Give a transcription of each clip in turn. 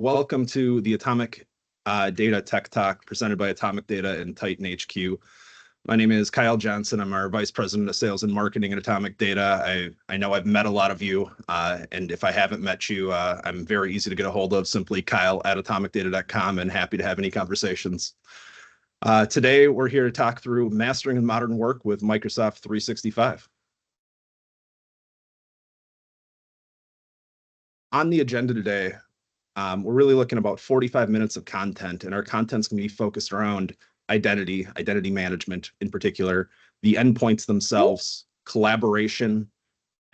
Welcome to the Atomic Data Tech Talk presented by Atomic Data and TitanHQ. My name is Kyle Johnson. I'm our Vice President of Sales and Marketing at Atomic Data. I know I've met a lot of you, and if I haven't met you, I'm very easy to get a hold of, simply kyle@atomicdata.com, and happy to have any conversations. Today, we're here to talk through mastering in modern work with Microsoft 365. On the agenda today, we're really looking at about 45 minutes of content, and our content's going to be focused around identity management in particular, the endpoints themselves, collaboration,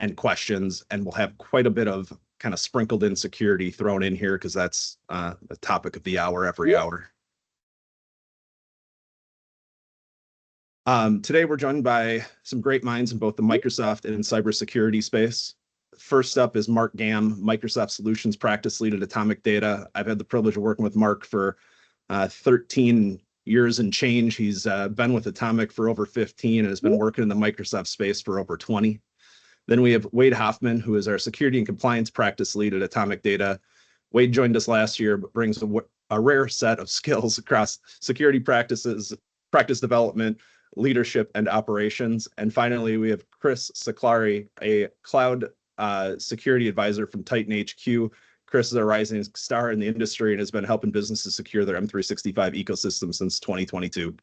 and questions. And we'll have quite a bit of kind of sprinkled in security thrown in here because that's the topic of the hour every hour. Today, we're joined by some great minds in both the Microsoft and cybersecurity space. First up is Mark Gamm, Microsoft Solutions Practice Lead at Atomic Data. I've had the privilege of working with Mark for 13 years and change. He's been with Atomic for over 15 and has been working in the Microsoft space for over 20. Then we have Wade Hoffman, who is our Security and Compliance Practice Lead at Atomic Data. Wade joined us last year, but brings a rare set of skills across security practices, practice development, leadership, and operations. And finally, we have Chris Saklari, a cloud security advisor from TitanHQ. Chris is a rising star in the industry and has been helping businesses secure their M365 ecosystem since 2022.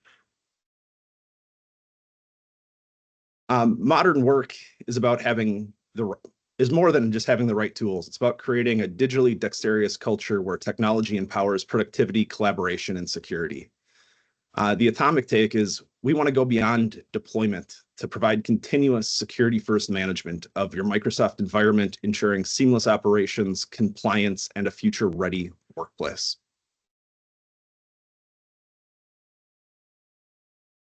Modern work is about is more than just having the right tools. It's about creating a digitally dexterous culture where technology empowers productivity, collaboration, and security. The Atomic take is we want to go beyond deployment to provide continuous security-first management of your Microsoft environment, ensuring seamless operations, compliance, and a future-ready workplace.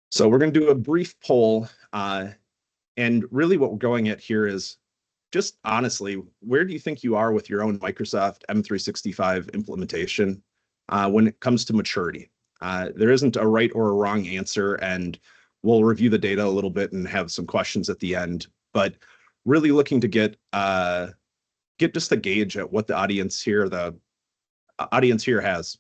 So we're going to do a brief poll, and really what we're going at here is just honestly, where do you think you are with your own Microsoft M365 implementation when it comes to maturity? There isn't a right or a wrong answer, and we'll review the data a little bit and have some questions at the end, but really looking to get just a gauge at what the audience here has.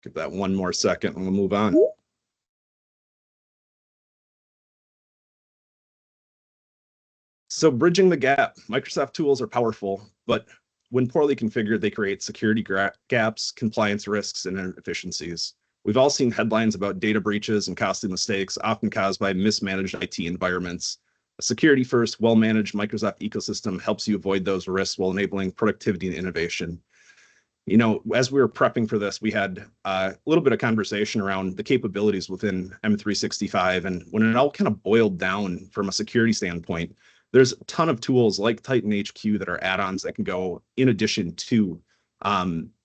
Give that one more second and we'll move on. So bridging the gap, Microsoft tools are powerful, but when poorly configured, they create security gaps, compliance risks, and inefficiencies. We've all seen headlines about data breaches and costly mistakes, often caused by mismanaged IT environments. A security-first, well-managed Microsoft ecosystem helps you avoid those risks while enabling productivity and innovation. You know, as we were prepping for this, we had a little bit of conversation around the capabilities within M365, and when it all kind of boiled down from a security standpoint, there's a ton of tools like TitanHQ that are add-ons that can go in addition to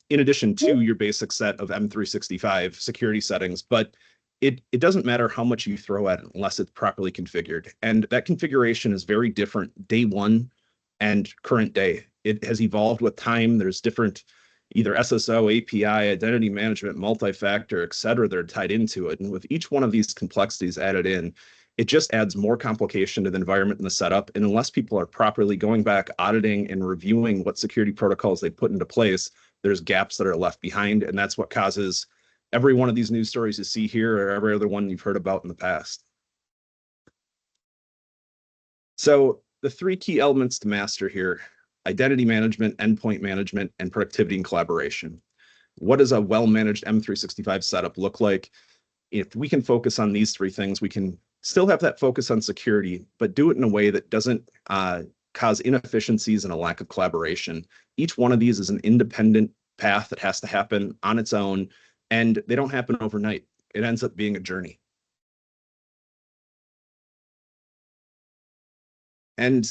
your basic set of M365 security settings. But it doesn't matter how much you throw at it unless it's properly configured. And that configuration is very different day one and current day. It has evolved with time. There's different either SSO, API, identity management, multi-factor, et cetera, that are tied into it. And with each one of these complexities added in, it just adds more complication to the environment and the setup. And unless people are properly going back, auditing and reviewing what security protocols they put into place, there's gaps that are left behind. And that's what causes every one of these news stories you see here or every other one you've heard about in the past. So the three key elements to master here: identity management, endpoint management, and productivity and collaboration. What does a well-managed M365 setup look like? If we can focus on these three things, we can still have that focus on security, but do it in a way that doesn't cause inefficiencies and a lack of collaboration. Each one of these is an independent path that has to happen on its own, and they don't happen overnight. It ends up being a journey. And,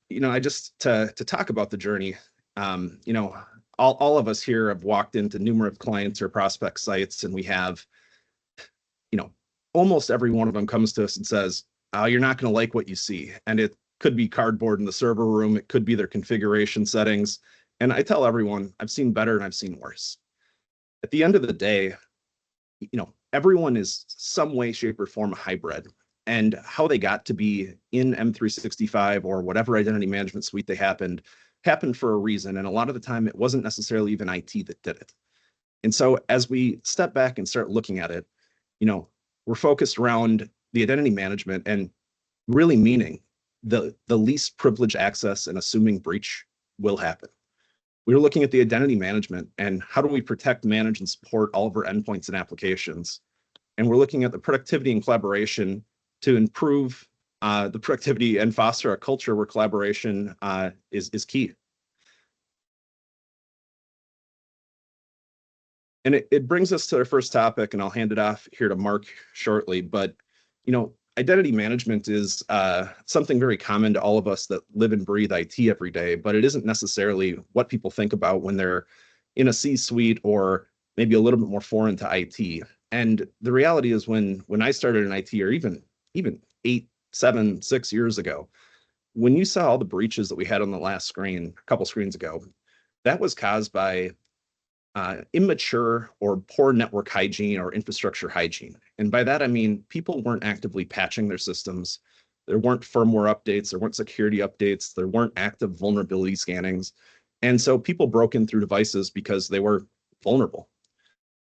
you know, to talk about the journey, you know, all of us here have walked into numerous clients or prospect sites, and we have, you know, almost every one of them comes to us and says, oh, you're not going to like what you see. And it could be cardboard in the server room. It could be their configuration settings. And I tell everyone, I've seen better and I've seen worse. At the end of the day, you know, everyone is some way, shape, or form a hybrid. And how they got to be in M365 or whatever identity management suite they happened for a reason. And a lot of the time, it wasn't necessarily even IT that did it. And so as we step back and start looking at it, we're focused around the identity management and really meaning the least privileged access and assuming breach will happen. We're looking at the identity management and how do we protect, manage, and support all of our endpoints and applications. And we're looking at the productivity and collaboration to improve the productivity and foster a culture where collaboration is key. And it brings us to our first topic, and I'll hand it off here to Mark shortly. But, identity management is something very common to all of us that live and breathe IT every day, but it isn't necessarily what people think about when they're in a C-suite or maybe a little bit more foreign to IT. And the reality is when I started in IT, or even 8, 7, 6 years ago, when you saw all the breaches that we had on the last screen, a couple screens ago, that was caused by immature or poor network hygiene or infrastructure hygiene. And by that, I mean, people weren't actively patching their systems. There weren't firmware updates. There weren't security updates. There weren't active vulnerability scannings. And so people broke in through devices because they were vulnerable.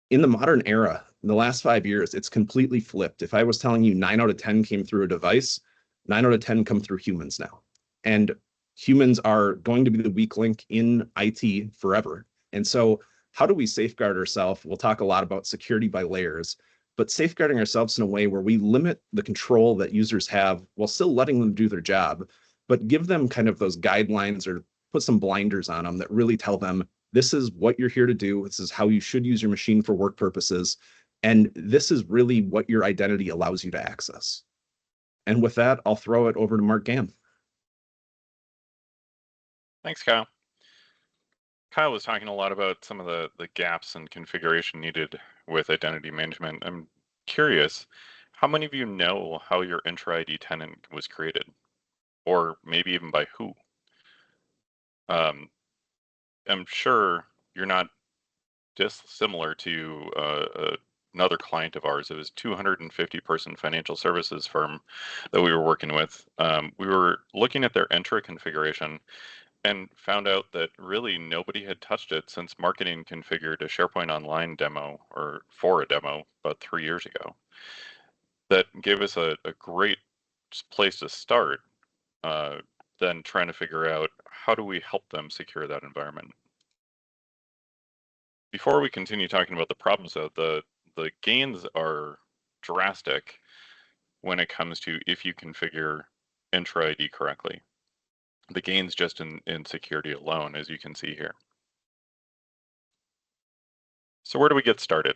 In the modern era, in the last 5 years, it's completely flipped. If I was telling you 9 out of 10 came through a device, 9 out of 10 come through humans now. And humans are going to be the weak link in IT forever. And so how do we safeguard ourselves? We'll talk a lot about security by layers, but safeguarding ourselves in a way where we limit the control that users have while still letting them do their job, but give them kind of those guidelines or put some blinders on them that really tell them, this is what you're here to do. This is how you should use your machine for work purposes. And this is really what your identity allows you to access. And with that, I'll throw it over to Mark Gamm. Thanks, Kyle. Kyle was talking a lot about some of the gaps and configuration needed with identity management. I'm curious, how many of you know how your intra-ID tenant was created? Or maybe even by who? I'm sure you're not dissimilar to another client of ours. It was 250-person financial services firm that we were working with. We were looking at their intra configuration and found out that really nobody had touched it since marketing configured a SharePoint Online demo, or for a demo, about 3 years ago. That gave us a great place to start, then trying to figure out how do we help them secure that environment. Before we continue talking about the problems, though, the gains are drastic when it comes to if you configure intra-ID correctly. The gains just in security alone, as you can see here. So where do we get started?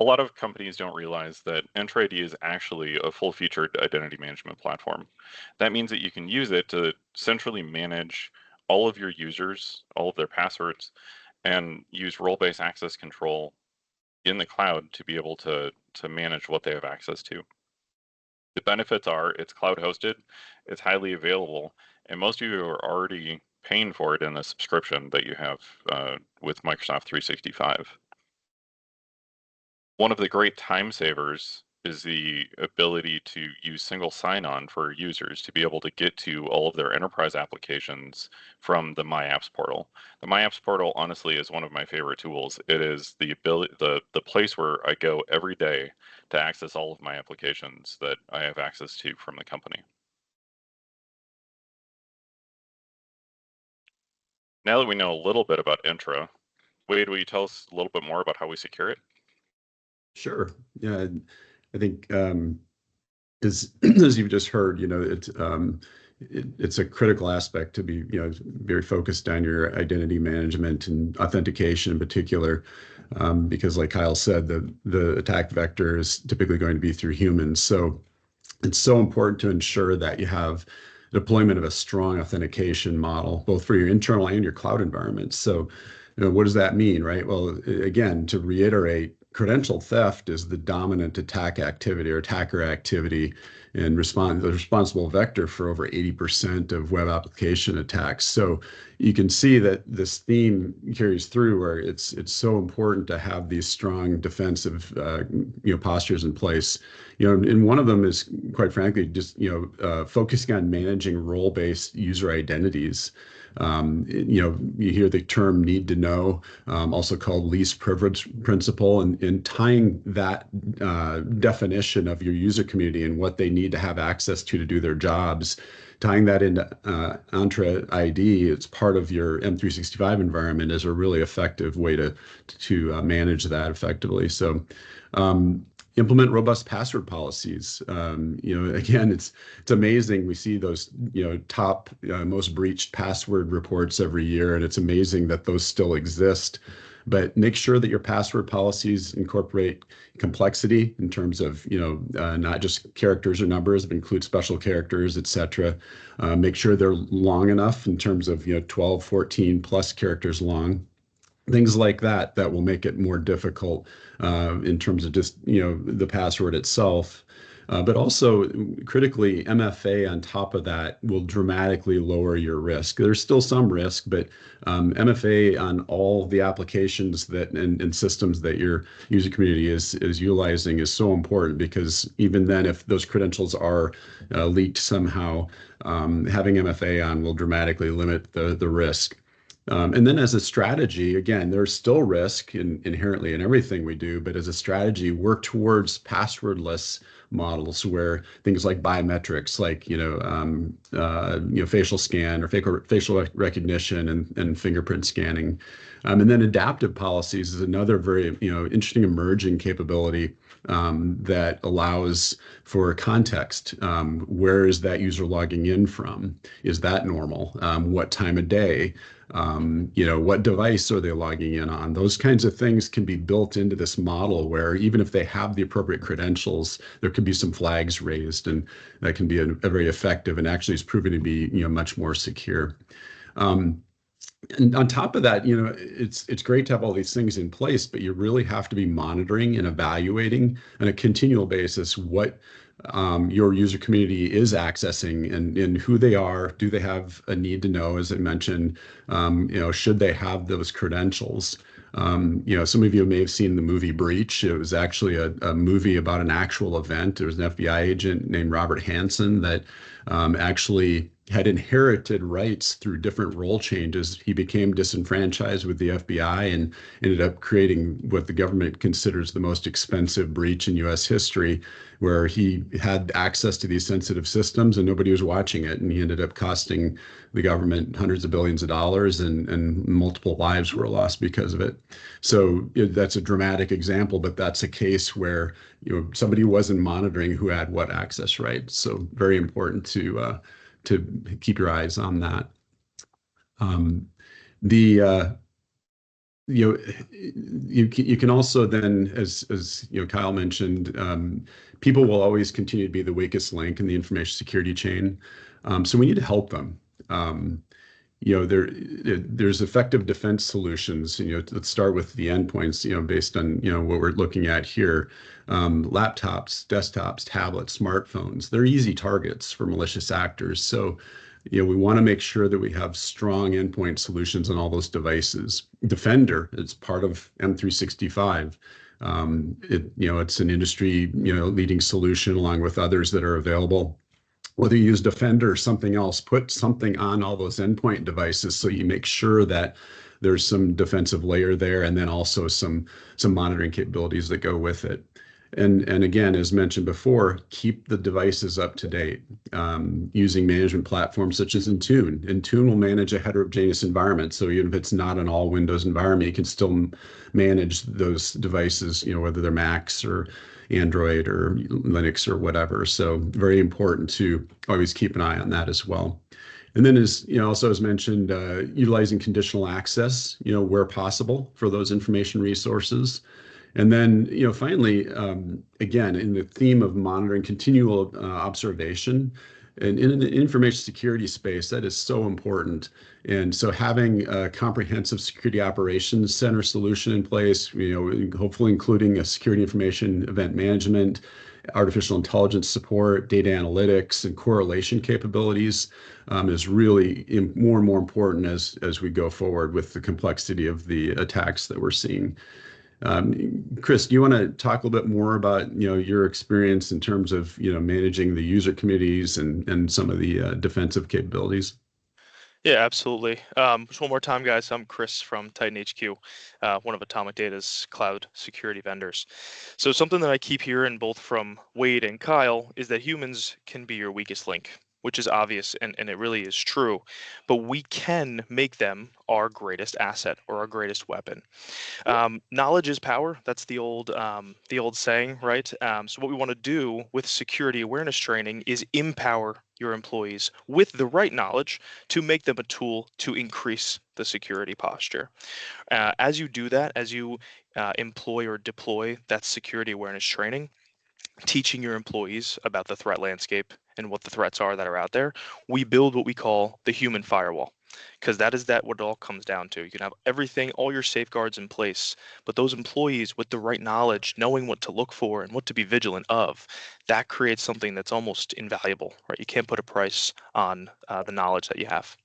A lot of companies don't realize that intra-ID is actually a full-featured identity management platform. That means that you can use it to centrally manage all of your users, all of their passwords, and use role-based access control in the cloud to be able to manage what they have access to. The benefits are it's cloud hosted, it's highly available, and most of you are already paying for it in the subscription that you have with Microsoft 365. One of the great time savers is the ability to use single sign-on for users to be able to get to all of their enterprise applications from the My Apps portal. The My Apps portal, honestly, is one of my favorite tools. It is the place where I go every day to access all of my applications that I have access to from the company. Now that we know a little bit about Intra, Wade, will you tell us a little bit more about how we secure it? Sure. Yeah, I think as you've just heard, it's a critical aspect to be very focused on your identity management and authentication in particular, because like Kyle said, the attack vector is typically going to be through humans. So it's so important to ensure that you have deployment of a strong authentication model, both for your internal and your cloud environments. So what does that mean, right? Well, again, to reiterate, credential theft is the dominant attack activity or attacker activity and the responsible vector for over 80% of web application attacks. So you can see that this theme carries through where it's so important to have these strong defensive postures in place. And one of them is, quite frankly, just focusing on managing role-based user identities. You hear the term need to know, also called least privilege principle, and tying that definition of your user community and what they need to have access to do their jobs, tying that into Entra ID, it's part of your M365 environment, is a really effective way to manage that effectively. So implement robust password policies. Again, it's amazing. We see those, top most breached password reports every year, and it's amazing that those still exist. But make sure that your password policies incorporate complexity in terms of, not just characters or numbers, but include special characters, et cetera. Make sure they're long enough in terms of, 12, 14 plus characters long. Things like that will make it more difficult in terms of just, the password itself. But also critically, MFA on top of that will dramatically lower your risk. There's still some risk, but MFA on all the applications and systems that your user community is utilizing is so important, because even then, if those credentials are leaked somehow, having MFA on will dramatically limit the risk. And then as a strategy, again, there's still risk inherently in everything we do, but as a strategy, work towards passwordless models where things like biometrics, like facial scan or facial recognition and fingerprint scanning, and then adaptive policies is another very interesting emerging capability that allows for context. Where is that user logging in from? Is that normal? What time of day? What device are they logging in on? Those kinds of things can be built into this model where even if they have the appropriate credentials, there could be some flags raised, and that can be a very effective and actually is proven to be much more secure. And on top of that, it's great to have all these things in place, but you really have to be monitoring and evaluating on a continual basis what your user community is accessing and who they are. Do they have a need to know, as I mentioned, should they have those credentials? Some of you may have seen the movie Breach. It was actually a movie about an actual event. There was an FBI agent named Robert Hansen that actually had inherited rights through different role changes. He became disenfranchised with the FBI and ended up creating what the government considers the most expensive breach in US history, where he had access to these sensitive systems and nobody was watching it. And he ended up costing the government hundreds of billions of dollars, and multiple lives were lost because of it. So that's a dramatic example, but that's a case where somebody wasn't monitoring who had what access rights. So very important to keep your eyes on that. You can also then, as Kyle mentioned, people will always continue to be the weakest link in the information security chain. So we need to help them. There's effective defense solutions. Let's start with the endpoints. Based on what we're looking at here, laptops, desktops, tablets, smartphones. They're easy targets for malicious actors. So, we want to make sure that we have strong endpoint solutions on all those devices. Defender is part of M365. It's an industry leading solution along with others that are available. Whether you use Defender or something else, put something on all those endpoint devices so you make sure that there's some defensive layer there, and then also some monitoring capabilities that go with it. And again, as mentioned before, keep the devices up to date using management platforms such as Intune. Intune will manage a heterogeneous environment. So even if it's not an all Windows environment, you can still manage those devices, whether they're Macs or Android or Linux or whatever. So very important to always keep an eye on that as well. And then also as mentioned, utilizing conditional access, where possible for those information resources. And then, finally, again, in the theme of monitoring continual observation, And in the information security space, that is so important. And so having a comprehensive security operations center solution in place, hopefully including a security information event management, artificial intelligence support, data analytics, and correlation capabilities is really more and more important as we go forward with the complexity of the attacks that we're seeing. Chris, do you want to talk a little bit more about your experience in terms of managing the user communities and some of the defensive capabilities? Yeah, absolutely. Just one more time, guys. I'm Chris from TitanHQ, one of Atomic Data's cloud security vendors. So something that I keep hearing both from Wade and Kyle is that humans can be your weakest link, which is obvious and it really is true. But we can make them our greatest asset or our greatest weapon. Knowledge is power. That's the old saying, right? So what we want to do with security awareness training is empower your employees with the right knowledge to make them a tool to increase the security posture. As you do that, as you employ or deploy that security awareness training, teaching your employees about the threat landscape and what the threats are that are out there, we build what we call the human firewall. Because that is what it all comes down to. You can have everything, all your safeguards in place, but those employees with the right knowledge, knowing what to look for and what to be vigilant of, that creates something that's almost invaluable, right? You can't put a price on the knowledge that you have.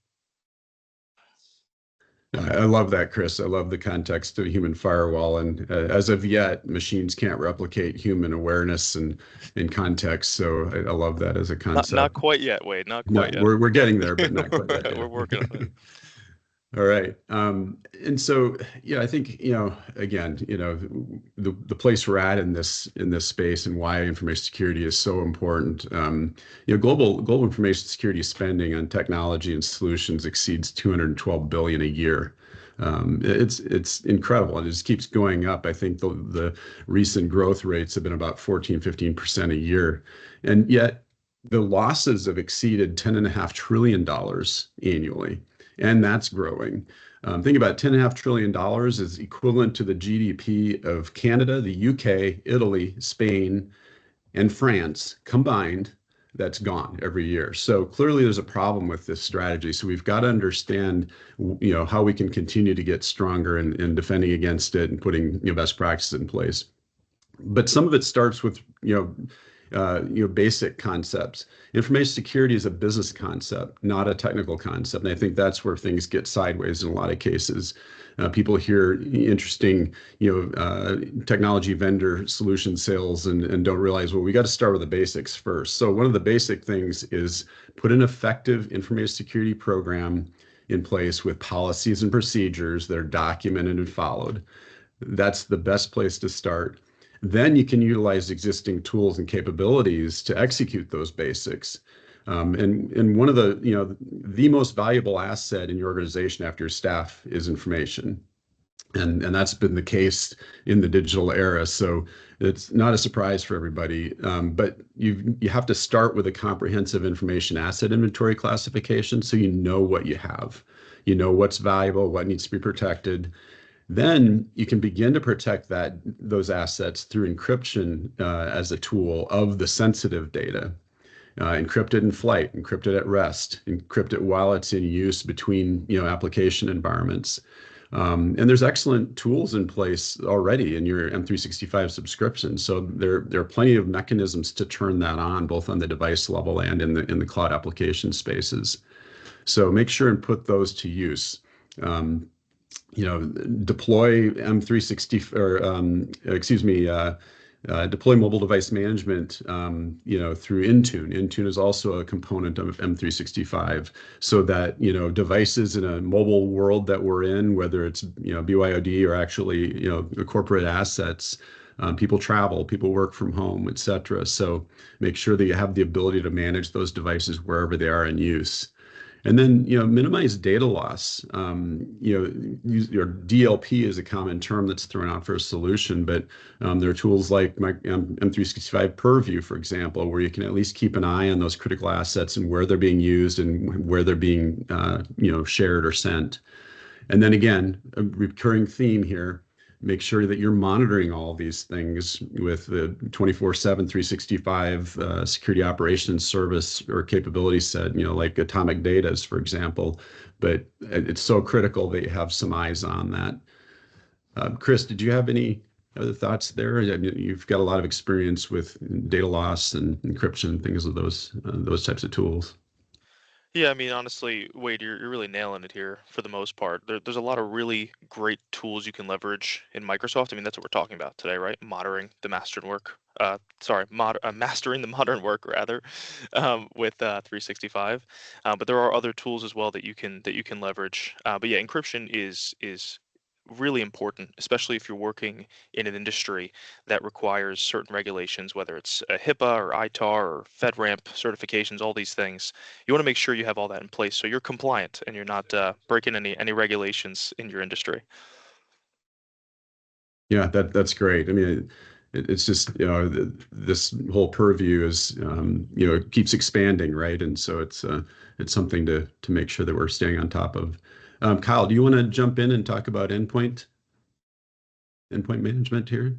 I love that, Chris. I love the context of human firewall. And as of yet, machines can't replicate human awareness and context. So I love that as a concept. Not quite yet, Wade. Not quite yet. We're getting there, but not quite yet. We're working on it. All right. And so, I think, again, the place we're at in this space and why information security is so important. Global information security spending on technology and solutions exceeds 212 billion a year. It's incredible, and it just keeps going up. I think the recent growth rates have been about 14-15% a year, and yet the losses have exceeded $10.5 trillion annually. And that's growing. Think about $10.5 trillion is equivalent to the GDP of Canada, the UK, Italy, Spain, and France combined. That's gone every year. So clearly there's a problem with this strategy. So we've got to understand, how we can continue to get stronger in defending against it and putting best practices in place. But some of it starts with basic concepts. Information security is a business concept, not a technical concept. And I think that's where things get sideways in a lot of cases. People hear interesting, technology vendor solution sales and don't realize, well, we got to start with the basics first. So one of the basic things is put an effective information security program in place with policies and procedures that are documented and followed. That's the best place to start. Then you can utilize existing tools and capabilities to execute those basics. And one of the most valuable asset in your organization after your staff is information. And that's been the case in the digital era. So it's not a surprise for everybody. But you have to start with a comprehensive information asset inventory classification so you know what you have. You know what's valuable, what needs to be protected. Then you can begin to protect those assets through encryption as a tool of the sensitive data. Encrypt it in flight, encrypt it at rest, encrypt it while it's in use between application environments. And there's excellent tools in place already in your M365 subscription. So there are plenty of mechanisms to turn that on, both on the device level and in the cloud application spaces. So make sure and put those to use. Deploy M360 or deploy mobile device management, through Intune. Intune is also a component of M365, so that devices in a mobile world that we're in, whether it's BYOD or actually the corporate assets, people travel, people work from home, etc. So make sure that you have the ability to manage those devices wherever they are in use. And then, minimize data loss. Your DLP is a common term that's thrown out for a solution, but there are tools like M365 Purview, for example, where you can at least keep an eye on those critical assets and where they're being used and where they're being, shared or sent. And then again, a recurring theme here, make sure that you're monitoring all these things with the 24/7, 365 security operations service or capability set, like atomic datas, for example. But it's so critical that you have some eyes on that. Chris, did you have any other thoughts there? You've got a lot of experience with data loss and encryption, things of those types of tools. Yeah, I mean, honestly, Wade, you're really nailing it here for the most part. There's a lot of really great tools you can leverage in Microsoft. I mean, that's what we're talking about today, right? Mastering the modern work rather, with 365. But there are other tools as well that you can leverage. But yeah, encryption is really important, especially if you're working in an industry that requires certain regulations, whether it's a HIPAA or ITAR or FedRAMP certifications, all these things. You want to make sure you have all that in place so you're compliant and you're not breaking any regulations in your industry. Yeah, that's great. I mean, it's just, this whole purview is, it keeps expanding, right? And so it's something to make sure that we're staying on top of. Kyle, do you want to jump in and talk about endpoint management here?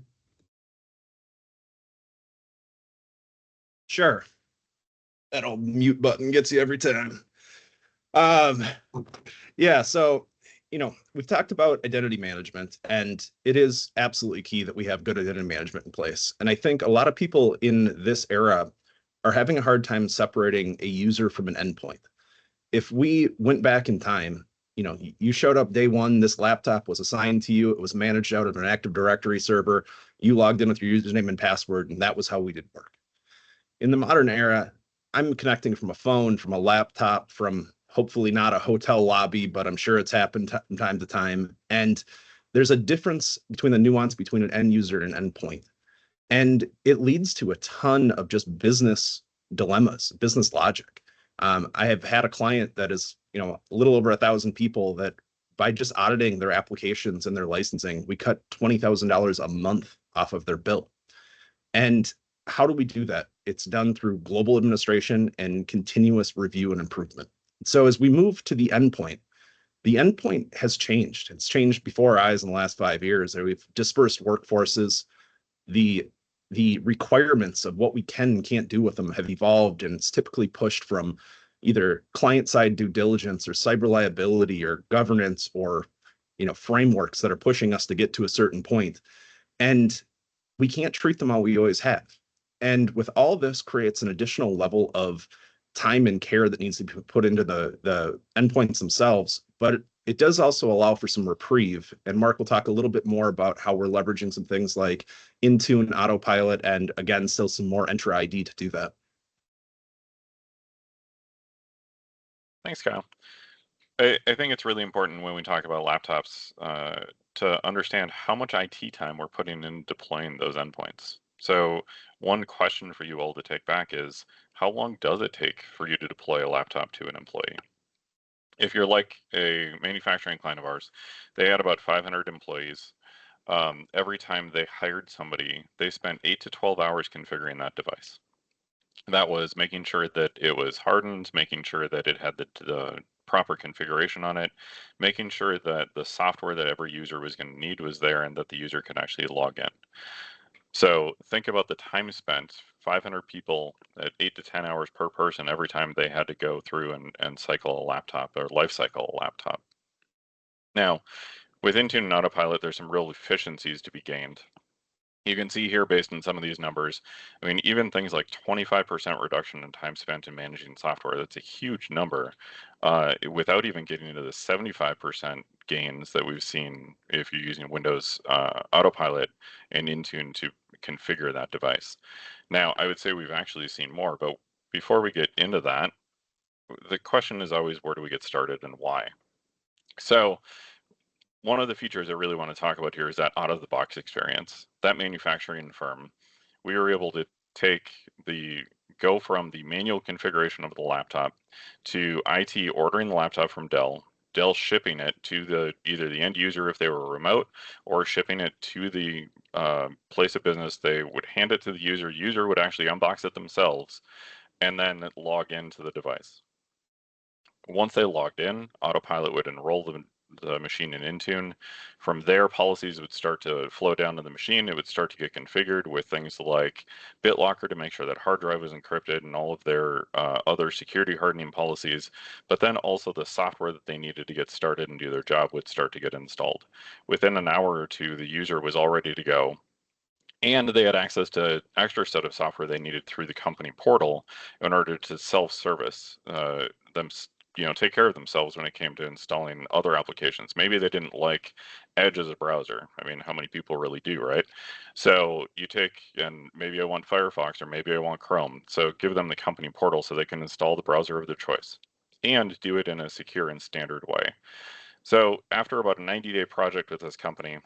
Sure. That old mute button gets you every time. Yeah, so we've talked about identity management, and it is absolutely key that we have good identity management in place. And I think a lot of people in this era are having a hard time separating a user from an endpoint. If we went back in time, you showed up day one, this laptop was assigned to you, it was managed out of an Active Directory server, you logged in with your username and password, and that was how we did work. In the modern era, I'm connecting from a phone, from a laptop, from hopefully not a hotel lobby, but I'm sure it's happened from time to time. And there's a difference between the nuance between an end user and an endpoint. And it leads to a ton of just business dilemmas, business logic. I have had a client that is, a little over 1,000 people that by just auditing their applications and their licensing, we cut $20,000 a month off of their bill. And how do we do that? It's done through global administration and continuous review and improvement. So as we move to the endpoint has changed. It's changed before our eyes in the last 5 years. We've dispersed workforces. The requirements of what we can and can't do with them have evolved, and it's typically pushed from either client-side due diligence or cyber liability or governance or frameworks that are pushing us to get to a certain point. And we can't treat them how we always have. And with all this creates an additional level of time and care that needs to be put into the endpoints themselves. But it does also allow for some reprieve. And Mark will talk a little bit more about how we're leveraging some things like Intune, Autopilot, and again, still some more Entra ID to do that. Thanks, Kyle. I think it's really important when we talk about laptops to understand how much IT time we're putting in deploying those endpoints. So one question for you all to take back is, how long does it take for you to deploy a laptop to an employee? If you're like a manufacturing client of ours, they had about 500 employees. Every time they hired somebody, they spent 8 to 12 hours configuring that device. That was making sure that it was hardened, making sure that it had the proper configuration on it, making sure that the software that every user was going to need was there and that the user could actually log in. So think about the time spent, 500 people at 8 to 10 hours per person every time they had to go through and cycle a laptop or life cycle a laptop. Now, with Intune and Autopilot, there's some real efficiencies to be gained. You can see here, based on some of these numbers, I mean, even things like 25% reduction in time spent in managing software, that's a huge number, without even getting into the 75% gains that we've seen if you're using Windows Autopilot and Intune to configure that device. Now, I would say we've actually seen more, but before we get into that, the question is always, where do we get started and why? So one of the features I really want to talk about here is that out-of-the-box experience. That manufacturing firm, we were able to go from the manual configuration of the laptop to IT ordering the laptop from Dell shipping it to either the end user if they were remote, or shipping it to the place of business. They would hand it to the user would actually unbox it themselves, and then log into the device. Once they logged in, Autopilot would enroll the machine in Intune. From there, policies would start to flow down to the machine. It would start to get configured with things like BitLocker to make sure that hard drive is encrypted and all of their other security hardening policies. But then also the software that they needed to get started and do their job would start to get installed. Within an hour or two, the user was all ready to go. And they had access to extra set of software they needed through the company portal in order to self-service them, take care of themselves when it came to installing other applications. Maybe they didn't like Edge as a browser. I mean, how many people really do, right? So you take, and maybe I want Firefox or maybe I want Chrome. So give them the company portal so they can install the browser of their choice and do it in a secure and standard way. So after about a 90-day project with this company,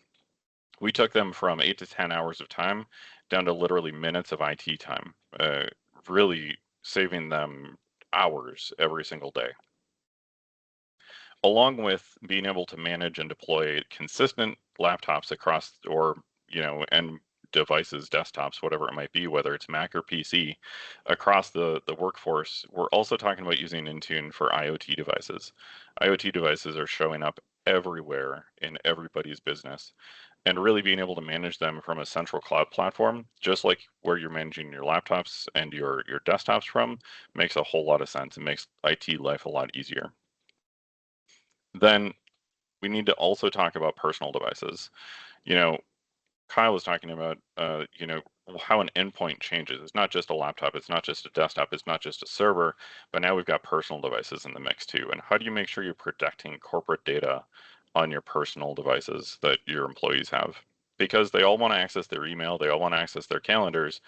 we took them from 8 to 10 hours of time down to literally minutes of IT time, really saving them hours every single day. Along with being able to manage and deploy consistent laptops across, and devices, desktops, whatever it might be, whether it's Mac or PC, across the workforce, we're also talking about using Intune for IoT devices. IoT devices are showing up everywhere in everybody's business. And really being able to manage them from a central cloud platform, just like where you're managing your laptops and your desktops from, makes a whole lot of sense. It makes IT life a lot easier. Then we need to also talk about personal devices. Kyle was talking about, how an endpoint changes. It's not just a laptop, it's not just a desktop, it's not just a server, but now we've got personal devices in the mix too. And how do you make sure you're protecting corporate data on your personal devices that your employees have? Because they all want to access their email, they all want to access their calendars,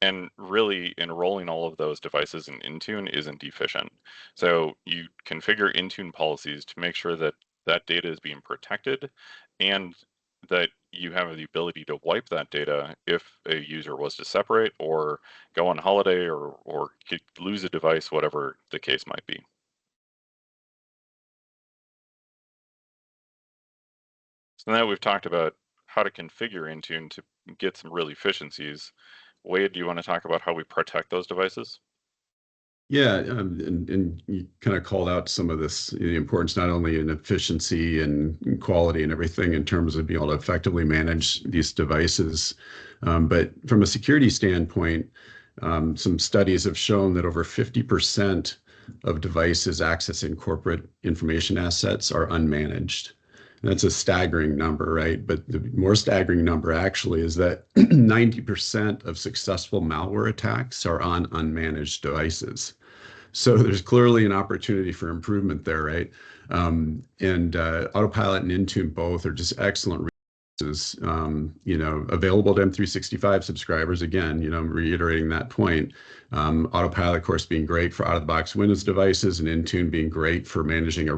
and really enrolling all of those devices in Intune isn't efficient. So you configure Intune policies to make sure that that data is being protected and that you have the ability to wipe that data if a user was to separate or go on holiday or lose a device, whatever the case might be. So now we've talked about how to configure Intune to get some real efficiencies. Wade, do you want to talk about how we protect those devices? Yeah, and you kind of called out some of this, the importance not only in efficiency and quality and everything in terms of being able to effectively manage these devices, but from a security standpoint, some studies have shown that over 50% of devices accessing corporate information assets are unmanaged. That's a staggering number, right? But the more staggering number actually is that 90% of successful malware attacks are on unmanaged devices. So there's clearly an opportunity for improvement there, right? And Autopilot and Intune both are just excellent resources, available to M365 subscribers. Again, I'm reiterating that point. Autopilot, of course, being great for out-of-the-box Windows devices, and Intune being great for managing a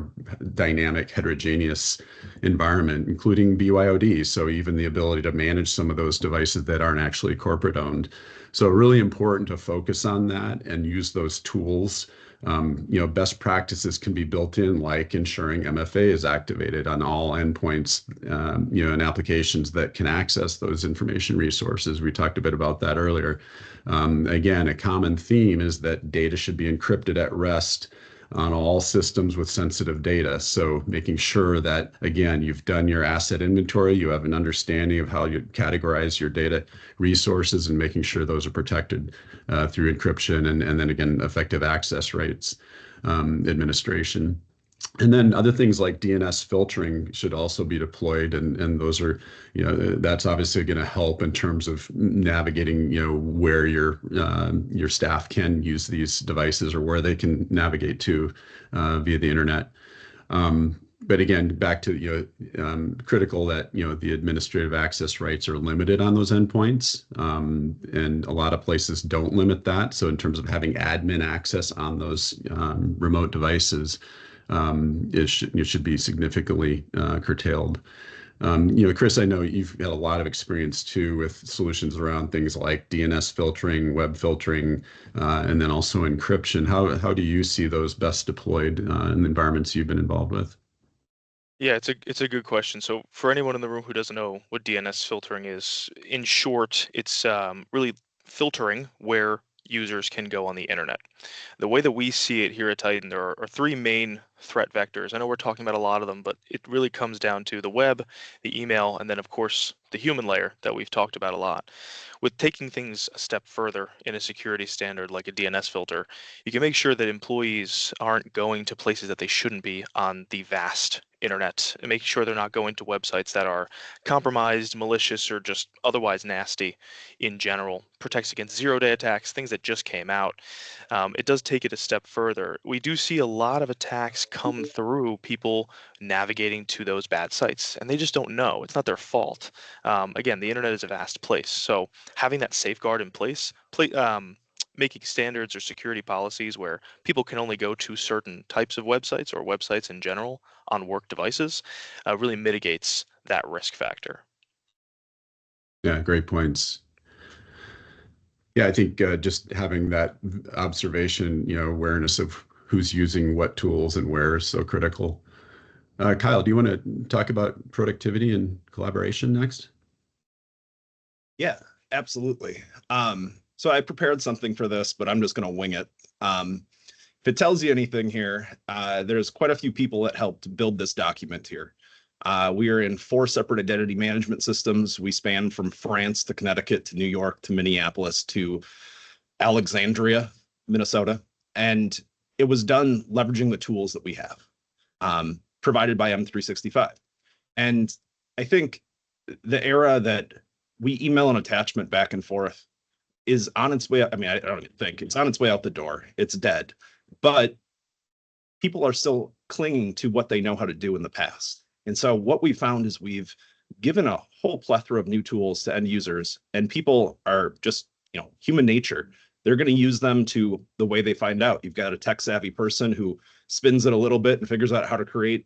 dynamic, heterogeneous environment, including BYOD. So even the ability to manage some of those devices that aren't actually corporate owned. So really important to focus on that and use those tools. Best practices can be built in, like ensuring MFA is activated on all endpoints, and applications that can access those information resources. We talked a bit about that earlier. Again, a common theme is that data should be encrypted at rest on all systems with sensitive data. So making sure that, again, you've done your asset inventory, you have an understanding of how you categorize your data resources, and making sure those are protected through encryption and then again, effective access rights administration. And then other things like DNS filtering should also be deployed, and those are, that's obviously going to help in terms of navigating, where your staff can use these devices or where they can navigate to via the internet. But again, back to critical that the administrative access rights are limited on those endpoints, and a lot of places don't limit that. So in terms of having admin access on those remote devices, it should be significantly curtailed. Chris, I know you've had a lot of experience too with solutions around things like DNS filtering, web filtering, and then also encryption. How do you see those best deployed in the environments you've been involved with? Yeah, it's a good question. So for anyone in the room who doesn't know what DNS filtering is, in short, it's really filtering where users can go on the internet. The way that we see it here at Titan, there are three main threat vectors. I know we're talking about a lot of them, but it really comes down to the web, the email, and then of course the human layer that we've talked about a lot. With taking things a step further in a security standard like a DNS filter, you can make sure that employees aren't going to places that they shouldn't be on the vast internet, and make sure they're not going to websites that are compromised, malicious, or just otherwise nasty in general. Protects against zero-day attacks, things that just came out. It does take it a step further. We do see a lot of attacks come through people navigating to those bad sites, and they just don't know. It's not their fault. Again, the internet is a vast place, so having that safeguard in place, making standards or security policies where people can only go to certain types of websites or websites in general on work devices really mitigates that risk factor. Yeah, great points. Yeah, I think just having that observation, awareness of who's using what tools and where is so critical. Kyle, do you want to talk about productivity and collaboration next? Yeah, absolutely. So I prepared something for this, but I'm just going to wing it. If it tells you anything here, there's quite a few people that helped build this document here. We are in 4 separate identity management systems. We span from France to Connecticut to New York to Minneapolis to Alexandria, Minnesota. And it was done leveraging the tools that we have, provided by M365. And I think the era that we email an attachment back and forth is on its way. I mean, I don't think it's on its way out the door. It's dead. But people are still clinging to what they know how to do in the past. And so what we found is we've given a whole plethora of new tools to end users, and people are just, human nature. They're going to use them to the way they find out. You've got a tech savvy person who spins it a little bit and figures out how to create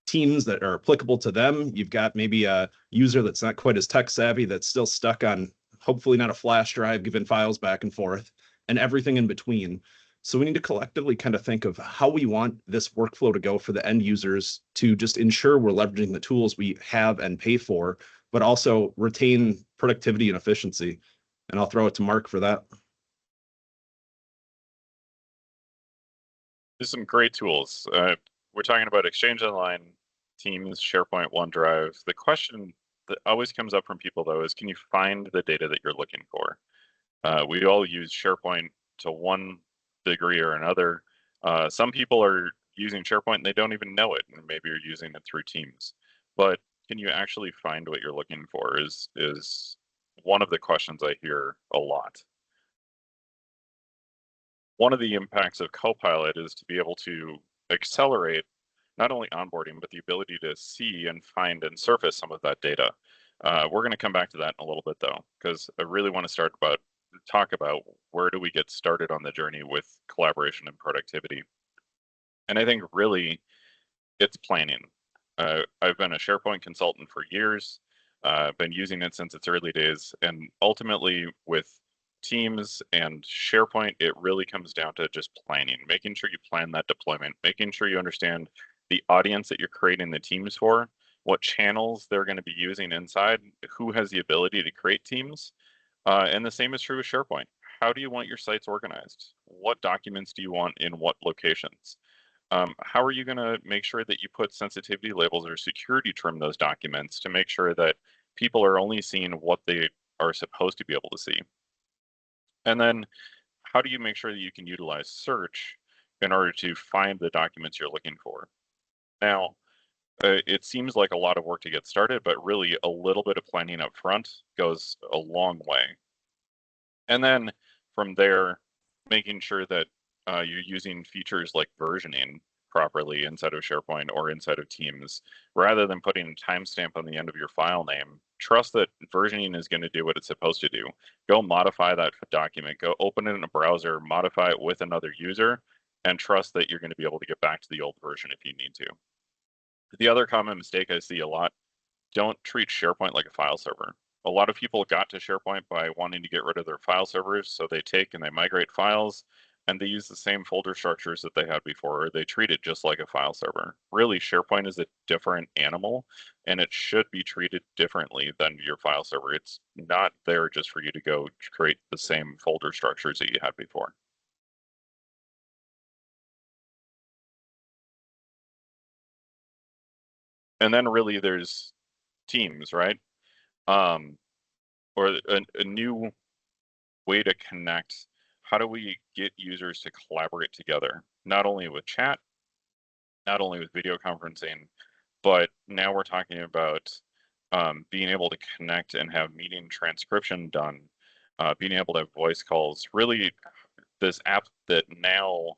teams that are applicable to them. You've got maybe a user that's not quite as tech savvy that's still stuck on, hopefully not a flash drive, giving files back and forth, and everything in between. So we need to collectively kind of think of how we want this workflow to go for the end users to just ensure we're leveraging the tools we have and pay for, but also retain productivity and efficiency. And I'll throw it to Mark for that. There's some great tools. We're talking about Exchange Online, Teams, SharePoint, OneDrive. The question that always comes up from people, though, is can you find the data that you're looking for? We all use SharePoint to one degree or another. Some people are using SharePoint and they don't even know it, and maybe you're using it through Teams. But can you actually find what you're looking for is one of the questions I hear a lot. One of the impacts of Copilot is to be able to accelerate not only onboarding, but the ability to see and find and surface some of that data. We're going to come back to that in a little bit, though, because I really want to talk about where do we get started on the journey with collaboration and productivity. And I think really it's planning. I've been a SharePoint consultant for years. I've been using it since its early days. And ultimately with Teams and SharePoint, it really comes down to just planning, making sure you plan that deployment, making sure you understand the audience that you're creating the teams for, what channels they're going to be using inside, who has the ability to create teams. And the same is true with SharePoint. How do you want your sites organized? What documents do you want in what locations? How are you going to make sure that you put sensitivity labels or security trim those documents to make sure that people are only seeing what they are supposed to be able to see? And then how do you make sure that you can utilize search in order to find the documents you're looking for? Now, it seems like a lot of work to get started, but really a little bit of planning up front goes a long way. And then from there, making sure that you're using features like versioning properly inside of SharePoint or inside of Teams, rather than putting a timestamp on the end of your file name. Trust that versioning is going to do what it's supposed to do. Go modify that document, go open it in a browser, modify it with another user, and trust that you're going to be able to get back to the old version if you need to. The other common mistake I see a lot, don't treat SharePoint like a file server. A lot of people got to SharePoint by wanting to get rid of their file servers, so they take and they migrate files. and they use the same folder structures that they had before, or they treat it just like a file server. Really, SharePoint is a different animal, and it should be treated differently than your file server. It's not there just for you to go create the same folder structures that you had before. And then really there's Teams, right? Or a new way to connect. How do we get users to collaborate together? Not only with chat, not only with video conferencing, but now we're talking about being able to connect and have meeting transcription done, being able to have voice calls. Really, this app that now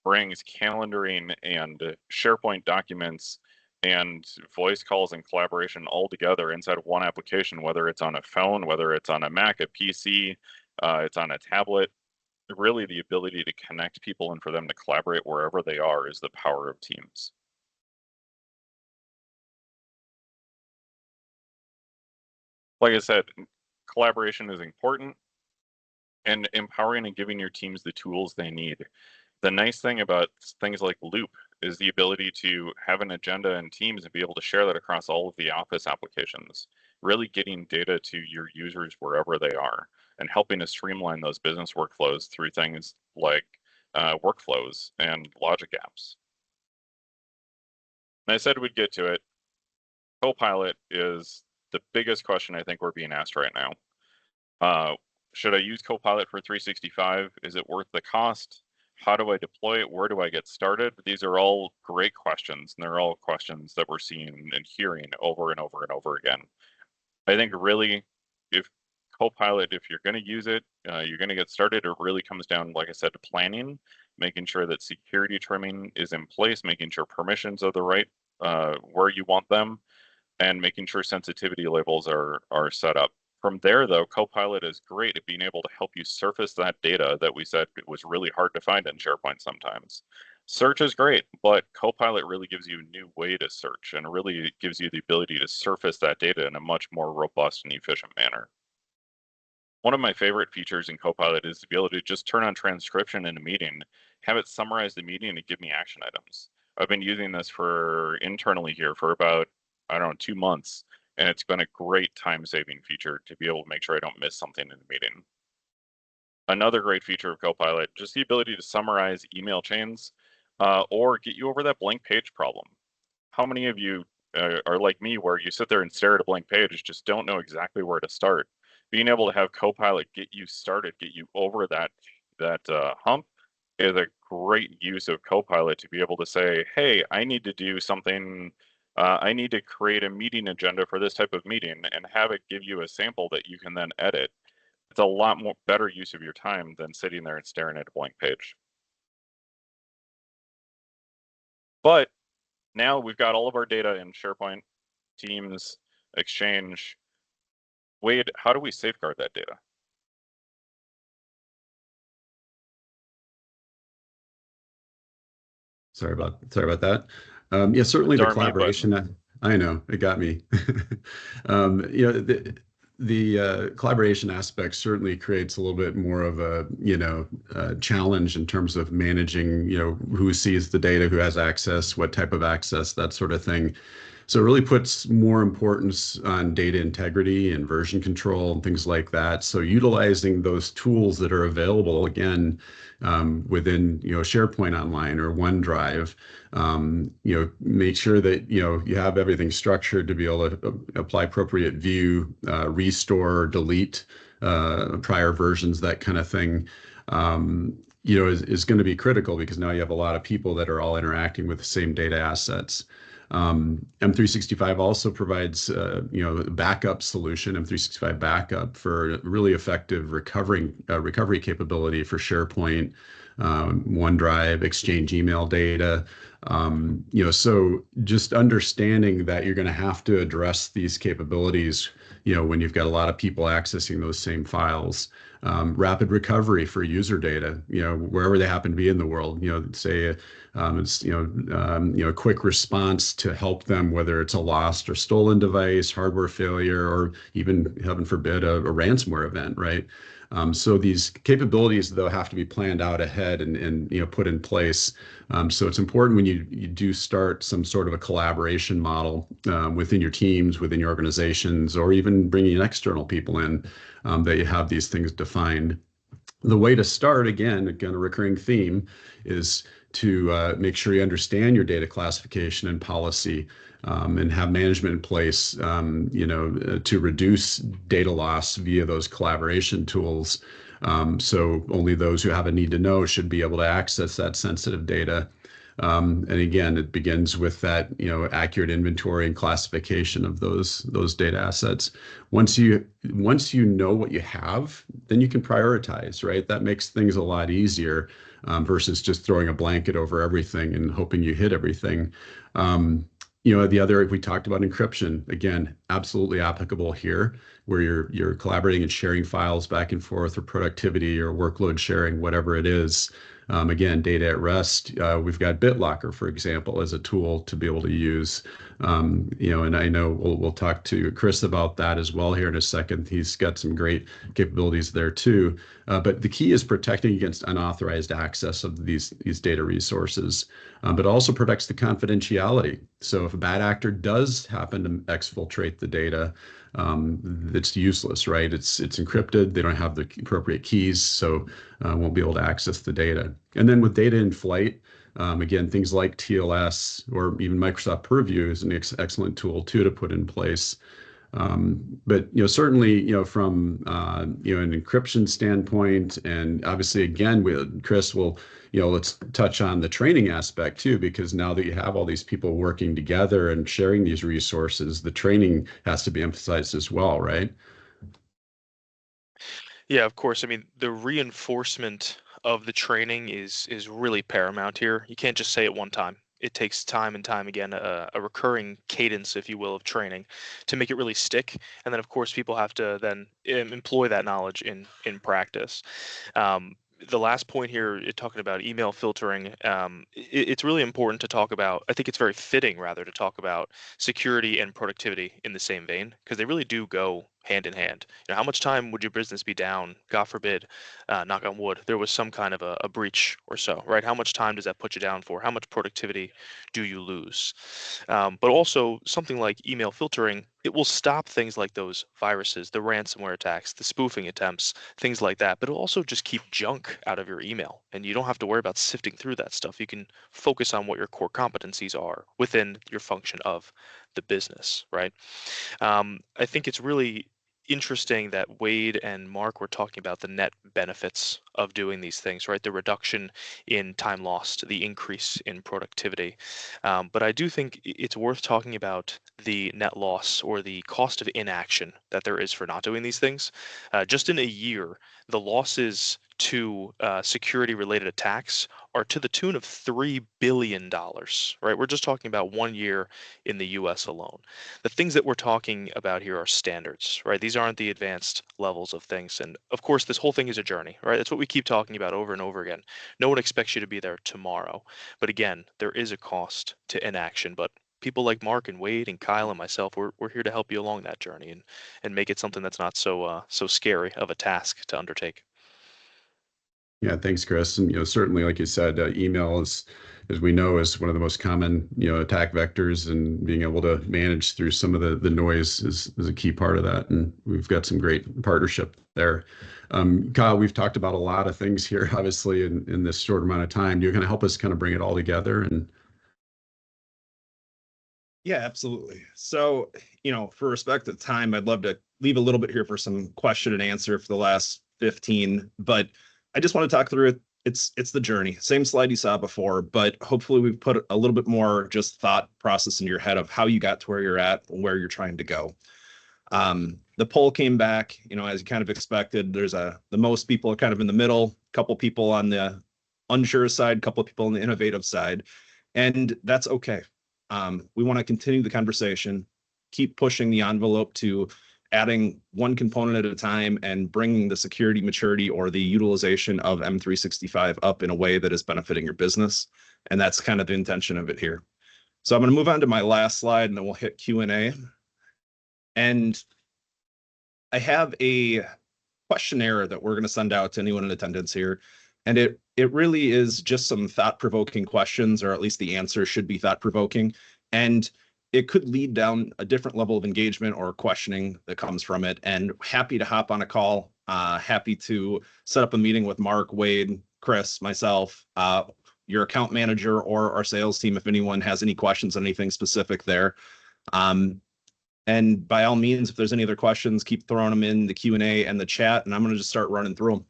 brings calendaring and SharePoint documents and voice calls and collaboration all together inside of one application, whether it's on a phone, whether it's on a Mac, a PC, it's on a tablet. Really, the ability to connect people and for them to collaborate wherever they are is the power of Teams. Like I said, collaboration is important, and empowering and giving your teams the tools they need. The nice thing about things like Loop is the ability to have an agenda in Teams and be able to share that across all of the Office applications, really getting data to your users wherever they are and helping to streamline those business workflows through things like workflows and logic apps. And I said we'd get to it. Copilot is the biggest question I think we're being asked right now. Should I use Copilot for 365? Is it worth the cost? How do I deploy it? Where do I get started? These are all great questions, and they're all questions that we're seeing and hearing over and over and over again. I think really, if Copilot, if you're going to use it, you're going to get started. It really comes down, like I said, to planning, making sure that security trimming is in place, making sure permissions are the right where you want them, and making sure sensitivity labels are set up. From there, though, Copilot is great at being able to help you surface that data that we said was really hard to find in SharePoint sometimes. Search is great, but Copilot really gives you a new way to search and really gives you the ability to surface that data in a much more robust and efficient manner. One of my favorite features in Copilot is to be able to just turn on transcription in a meeting, have it summarize the meeting and give me action items. I've been using this for internally here for about, I don't know, 2 months. And it's been a great time-saving feature to be able to make sure I don't miss something in the meeting. Another great feature of Copilot, just the ability to summarize email chains or get you over that blank page problem. How many of you are like me where you sit there and stare at a blank page, just don't know exactly where to start? Being able to have Copilot get you started, get you over that hump is a great use of Copilot to be able to say, hey, I need to do something. I need to create a meeting agenda for this type of meeting and have it give you a sample that you can then edit. It's a lot more better use of your time than sitting there and staring at a blank page. But now we've got all of our data in SharePoint, Teams, Exchange. Wade, how do we safeguard that data? Sorry about that. Yeah, certainly the collaboration. I know it got me. The collaboration aspect certainly creates a little bit more of a challenge in terms of managing who sees the data, who has access, what type of access, that sort of thing. So it really puts more importance on data integrity and version control and things like that. So utilizing those tools that are available, again, within SharePoint Online or OneDrive, make sure that you have everything structured to be able to apply appropriate view, restore, delete prior versions, that kind of thing. Is going to be critical because now you have a lot of people that are all interacting with the same data assets. M365 also provides a backup solution, M365 backup, for really effective recovery capability for SharePoint, OneDrive, Exchange email data. So just understanding that you're going to have to address these capabilities, when you've got a lot of people accessing those same files. Rapid recovery for user data, wherever they happen to be in the world. Say it's a quick response to help them, whether it's a lost or stolen device, hardware failure, or even, heaven forbid, a ransomware event, right? So these capabilities, though, have to be planned out ahead and put in place. So it's important when you do start some sort of a collaboration model within your teams, within your organizations, or even bringing in external people in, that you have these things defined. The way to start, again, a recurring theme, is to make sure you understand your data classification and policy, and have management in place, to reduce data loss via those collaboration tools. So only those who have a need to know should be able to access that sensitive data. And again, it begins with that, accurate inventory and classification of those data assets. Once you know what you have, then you can prioritize, right? That makes things a lot easier, versus just throwing a blanket over everything and hoping you hit everything. The other, we talked about encryption, again, absolutely applicable here, where you're collaborating and sharing files back and forth, or productivity or workload sharing, whatever it is. Again, data at rest. We've got BitLocker, for example, as a tool to be able to use. And I know we'll talk to Chris about that as well here in a second. He's got some great capabilities there too. But the key is protecting against unauthorized access of these data resources, but also protects the confidentiality. So if a bad actor does happen to exfiltrate the data, it's useless, right? It's encrypted. They don't have the appropriate keys, so won't be able to access the data. And then with data in flight, again, things like TLS or even Microsoft Purview is an excellent tool too to put in place. But certainly, from an encryption standpoint, and obviously, again, Chris will, let's touch on the training aspect too, because now that you have all these people working together and sharing these resources, the training has to be emphasized as well, right? Yeah, of course. I mean, the reinforcement of the training is really paramount here. You can't just say it one time. It takes time and time again, a recurring cadence, if you will, of training to make it really stick. And then, of course, people have to then employ that knowledge in practice. The last point here, talking about email filtering, it's really important to talk about. I think it's very fitting, rather, to talk about security and productivity in the same vein, because they really do go hand in hand. How much time would your business be down? God forbid, knock on wood, there was some kind of a breach or so, right? How much time does that put you down for? How much productivity do you lose? But also something like email filtering, it will stop things like those viruses, the ransomware attacks, the spoofing attempts, things like that. But it'll also just keep junk out of your email, and you don't have to worry about sifting through that stuff. You can focus on what your core competencies are within your function of the business, right? I think it's really interesting that Wade and Mark were talking about the net benefits of doing these things, right? The reduction in time lost, the increase in productivity. But I do think it's worth talking about the net loss or the cost of inaction that there is for not doing these things. Just in a year, the losses to security related attacks are to the tune of $3 billion, right? We're just talking about 1 year in the US alone. The things that we're talking about here are standards, right? These aren't the advanced levels of things. And of course, this whole thing is a journey, right? That's what we keep talking about over and over again. No one expects you to be there tomorrow. But again, there is a cost to inaction. But people like Mark and Wade and Kyle and myself, we're here to help you along that journey and make it something that's not so scary of a task to undertake. Yeah, thanks, Chris. And certainly, like you said, email is, as we know, is one of the most common attack vectors, and being able to manage through some of the noise is a key part of that. And we've got some great partnership there. Kyle, we've talked about a lot of things here, obviously, in this short amount of time. You're going to help us kind of bring it all together and. Yeah, absolutely. So, for respect of time, I'd love to leave a little bit here for some question and answer for the last 15, but I just want to talk through it. It's the journey. Same slide you saw before, but hopefully we've put a little bit more just thought process in your head of how you got to where you're at and where you're trying to go. The poll came back, as you kind of expected. There's the most people are kind of in the middle, a couple people on the unsure side, a couple of people on the innovative side, and that's okay. We want to continue the conversation, keep pushing the envelope to adding one component at a time and bringing the security maturity or the utilization of M365 up in a way that is benefiting your business. And that's kind of the intention of it here. So I'm going to move on to my last slide and then we'll hit Q&A. And I have a questionnaire that we're going to send out to anyone in attendance here. And it really is just some thought-provoking questions, or at least the answer should be thought-provoking. And it could lead down a different level of engagement or questioning that comes from it. And happy to hop on a call, happy to set up a meeting with Mark, Wade, Chris, myself, your account manager, or our sales team if anyone has any questions on anything specific there. And by all means, if there's any other questions, keep throwing them in the Q&A and the chat, and I'm going to just start running through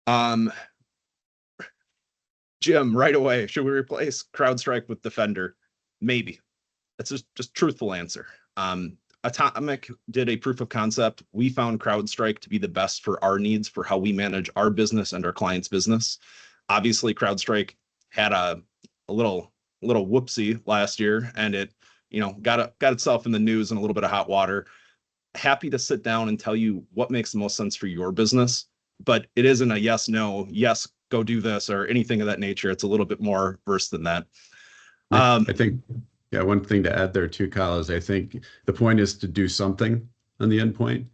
them. Jim, right away, should we replace CrowdStrike with Defender? Maybe. That's just truthful answer. Atomic did a proof of concept. We found CrowdStrike to be the best for our needs for how we manage our business and our clients' business. Obviously, CrowdStrike had a little whoopsie last year, and it got itself in the news and a little bit of hot water. Happy to sit down and tell you what makes the most sense for your business, but it isn't a yes, no, yes, go do this or anything of that nature. It's a little bit more versed than that. I think, yeah, one thing to add there too, Kyle, is I think the point is to do something on the endpoint.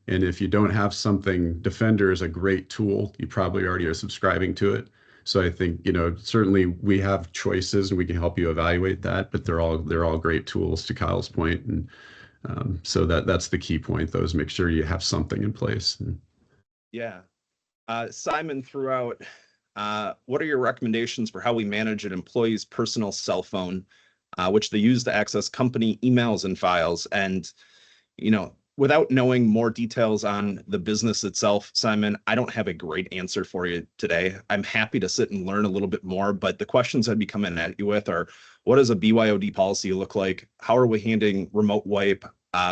And if you don't have something, Defender is a great tool. You probably already are subscribing to it. So I think, certainly we have choices and we can help you evaluate that, but they're all great tools to Kyle's point. And so that's the key point, though, is make sure you have something in place. Yeah. Simon threw out, what are your recommendations for how we manage an employee's personal cell phone, which they use to access company emails and files? And, without knowing more details on the business itself, Simon, I don't have a great answer for you today. I'm happy to sit and learn a little bit more, but the questions I'd be coming at you with are, what does a BYOD policy look like? How are we handling remote wipe?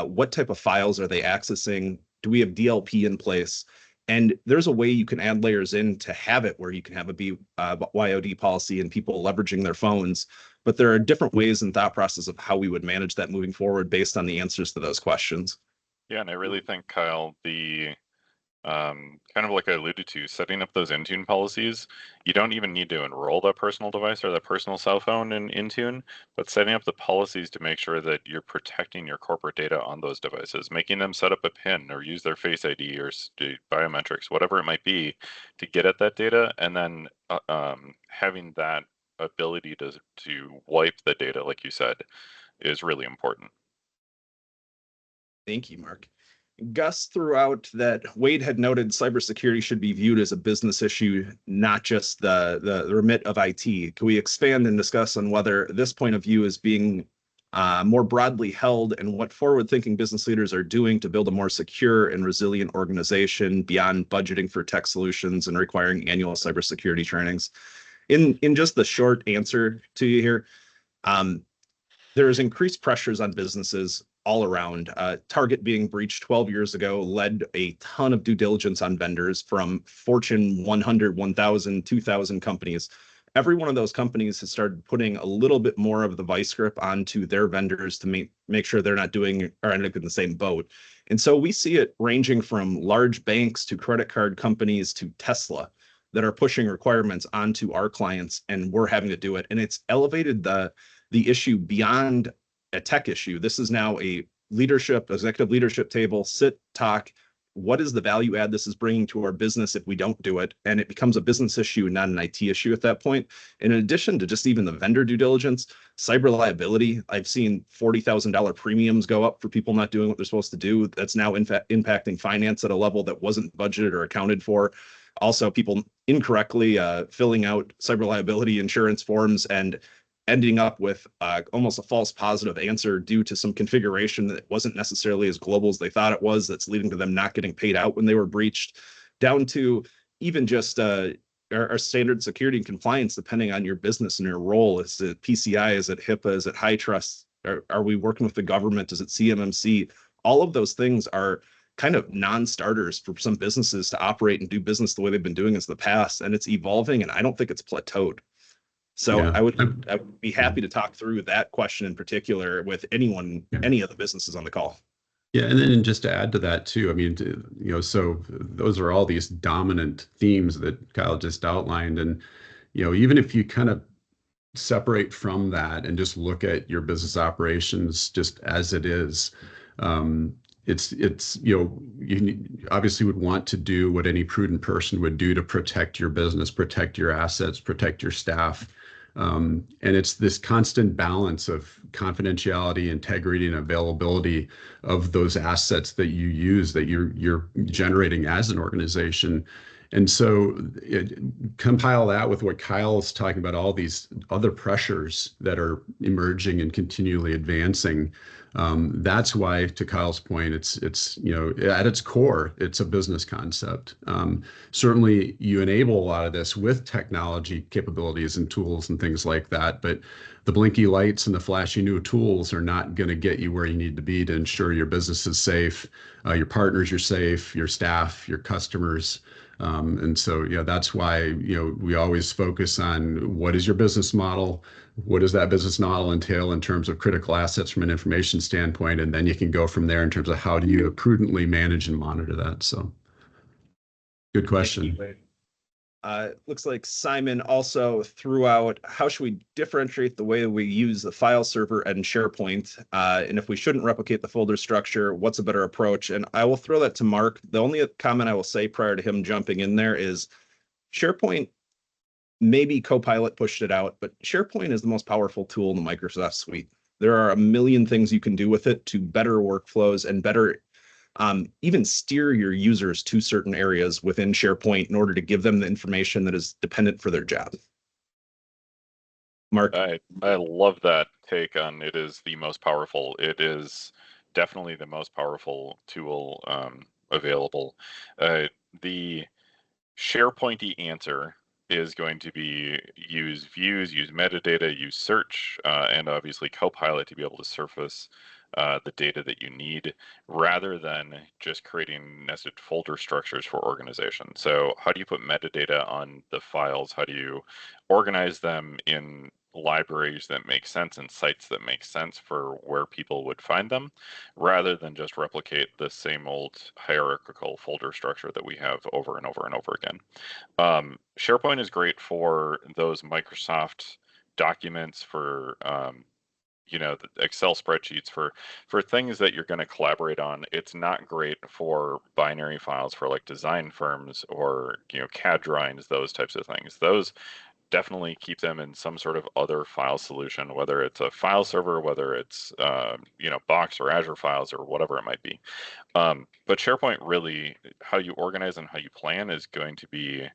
What type of files are they accessing? Do we have DLP in place? And there's a way you can add layers in to have it where you can have a BYOD policy and people leveraging their phones. But there are different ways and thought process of how we would manage that moving forward based on the answers to those questions. Yeah, and I really think, Kyle, the kind of like I alluded to, setting up those Intune policies, you don't even need to enroll that personal device or that personal cell phone in Intune, but setting up the policies to make sure that you're protecting your corporate data on those devices, making them set up a PIN or use their Face ID or biometrics, whatever it might be, to get at that data, and then having that ability to wipe the data, like you said, is really important. Thank you, Mark. Gus threw out that Wade had noted cybersecurity should be viewed as a business issue, not just the remit of IT. Can we expand and discuss on whether this point of view is being more broadly held, and what forward-thinking business leaders are doing to build a more secure and resilient organization beyond budgeting for tech solutions and requiring annual cybersecurity trainings? In just the short answer to you here, there is increased pressures on businesses all around. Target being breached 12 years ago led a ton of due diligence on vendors from Fortune 100, 1,000, 2,000 companies. Every one of those companies has started putting a little bit more of the vice grip onto their vendors to make sure they're not doing or ending up in the same boat. And so we see it ranging from large banks to credit card companies to Tesla that are pushing requirements onto our clients, and we're having to do it. And it's elevated the issue beyond a tech issue. This is now a executive leadership table, sit, talk. What is the value add this is bringing to our business if we don't do it? And it becomes a business issue, not an IT issue at that point. And in addition to just even the vendor due diligence, cyber liability, I've seen $40,000 premiums go up for people not doing what they're supposed to do. That's now in fact impacting finance at a level that wasn't budgeted or accounted for. Also, people incorrectly filling out cyber liability insurance forms and ending up with almost a false positive answer due to some configuration that wasn't necessarily as global as they thought it was, that's leading to them not getting paid out when they were breached, down to even just our standard security and compliance, depending on your business and your role. Is it PCI? Is it HIPAA? Is it high trust? Are we working with the government? Is it CMMC? All of those things are kind of non-starters for some businesses to operate and do business the way they've been doing this in the past. And it's evolving, and I don't think it's plateaued. So yeah. I would be happy to talk through that question in particular with anyone, any of the businesses on the call. Yeah, and then just to add to that too, I mean, so those are all these dominant themes that Kyle just outlined. And, even if you kind of separate from that and just look at your business operations just as it is, it's you obviously would want to do what any prudent person would do to protect your business, protect your assets, protect your staff. And it's this constant balance of confidentiality, integrity, and availability of those assets that you use, that you're generating as an organization. And so compile that with what Kyle is talking about, all these other pressures that are emerging and continually advancing. That's why, to Kyle's point, it's at its core, it's a business concept. Certainly, you enable a lot of this with technology capabilities and tools and things like that, but the blinky lights and the flashy new tools are not going to get you where you need to be to ensure your business is safe, your partners are safe, your staff, your customers. And so, that's why, we always focus on what is your business model? What does that business model entail in terms of critical assets from an information standpoint? And then you can go from there in terms of how do you prudently manage and monitor that? So good question. Looks like Simon also threw out, how should we differentiate the way that we use the file server and SharePoint? And if we shouldn't replicate the folder structure, what's a better approach? And I will throw that to Mark. The only comment I will say prior to him jumping in there is SharePoint, maybe Copilot pushed it out, but SharePoint is the most powerful tool in the Microsoft suite. There are a million things you can do with it to better workflows and better even steer your users to certain areas within SharePoint in order to give them the information that is dependent for their job. Mark? I love that take on it is the most powerful. It is definitely the most powerful tool available. The SharePointy answer is going to be use views, use metadata, use search, and obviously Copilot to be able to surface the data that you need, rather than just creating nested folder structures for organization. So how do you put metadata on the files? How do you organize them in libraries that make sense and sites that make sense for where people would find them, rather than just replicate the same old hierarchical folder structure that we have over and over and over again. SharePoint is great for those Microsoft documents, for the Excel spreadsheets, for things that you're going to collaborate on. It's not great for binary files for like design firms or CAD drawings, those types of things. Those definitely keep them in some sort of other file solution, whether it's a file server, whether it's Box or Azure files or whatever it might be. But SharePoint, really, how you organize and how you plan is going to be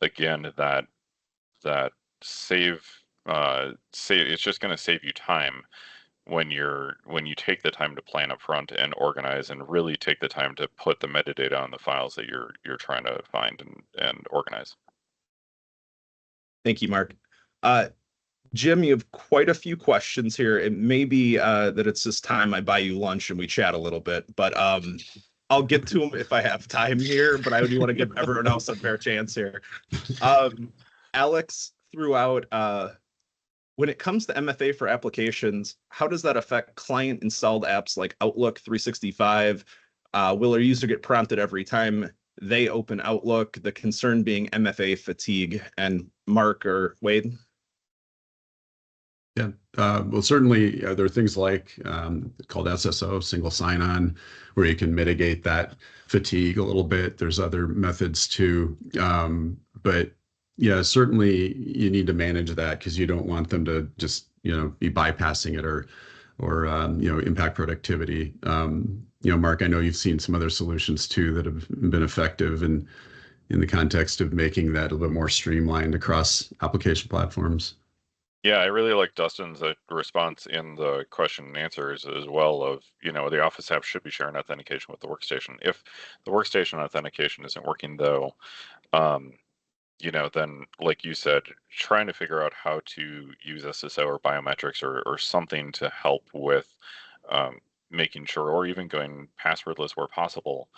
again that save. It's just going to save you time when you take the time to plan up front and organize, and really take the time to put the metadata on the files that you're trying to find and organize. Thank you, Mark. Jim, you have quite a few questions here. It may be that it's this time I buy you lunch and we chat a little bit, but I'll get to them if I have time here, but I do want to give everyone else a fair chance here. Alex threw out, when it comes to MFA for applications, how does that affect client installed apps like Outlook 365? Will our user get prompted every time they open Outlook? The concern being MFA fatigue. And Mark or Wade? Yeah, well, certainly there are things like called SSO, single sign-on, where you can mitigate that fatigue a little bit. There's other methods too, but yeah, certainly you need to manage that, because you don't want them to just be bypassing it or impact productivity. Mark, I know you've seen some other solutions too that have been effective in the context of making that a little bit more streamlined across application platforms. Yeah, I really like Dustin's response in the question and answers as well of, the Office app should be sharing authentication with the workstation. If the workstation authentication isn't working though, then like you said, trying to figure out how to use SSO or biometrics or something to help with making sure, or even going passwordless where possible,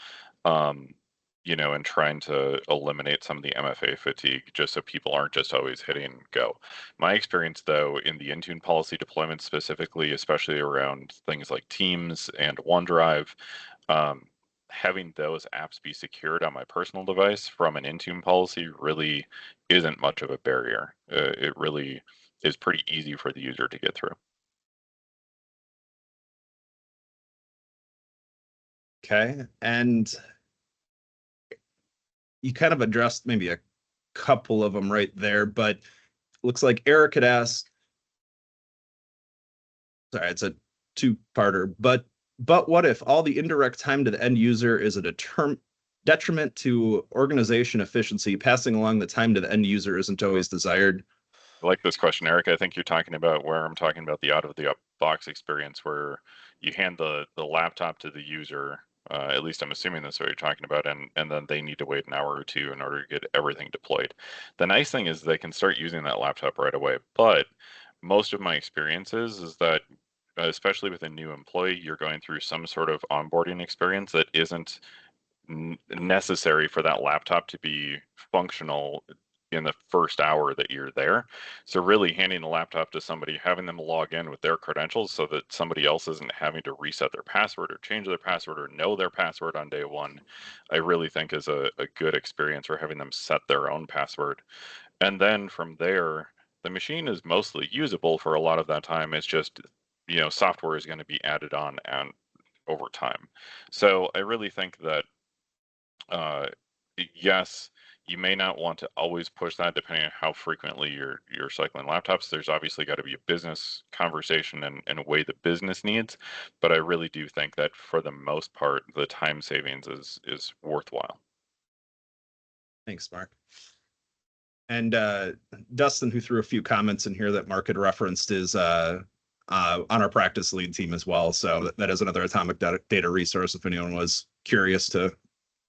and trying to eliminate some of the MFA fatigue, just so people aren't just always hitting go. My experience, though, in the Intune policy deployment specifically, especially around things like Teams and OneDrive, having those apps be secured on my personal device from an Intune policy really isn't much of a barrier. It really is pretty easy for the user to get through. Okay, and you kind of addressed maybe a couple of them right there, but looks like Eric had asked, sorry, it's a two-parter, but what if all the indirect time to the end user is a detriment to organization efficiency? Passing along the time to the end user isn't always desired. I like this question, Eric. I think you're talking about where I'm talking about the out of the box experience where you hand the laptop to the user. At least I'm assuming that's what you're talking about, and then they need to wait an hour or two in order to get everything deployed. The nice thing is they can start using that laptop right away, but most of my experiences is that especially with a new employee, you're going through some sort of onboarding experience that isn't necessary for that laptop to be functional in the first hour that you're there. So really handing the laptop to somebody, having them log in with their credentials so that somebody else isn't having to reset their password or change their password or know their password on day one, I really think is a good experience, or having them set their own password. And then from there, the machine is mostly usable for a lot of that time. It's just, software is going to be added on and over time. So I really think that yes, you may not want to always push that depending on how frequently you're cycling laptops. There's obviously got to be a business conversation and a way the business needs, but I really do think that for the most part, the time savings is worthwhile. Thanks, Mark. And Dustin, who threw a few comments in here that Mark had referenced, is on our practice lead team as well. So that is another atomic data resource if anyone was curious to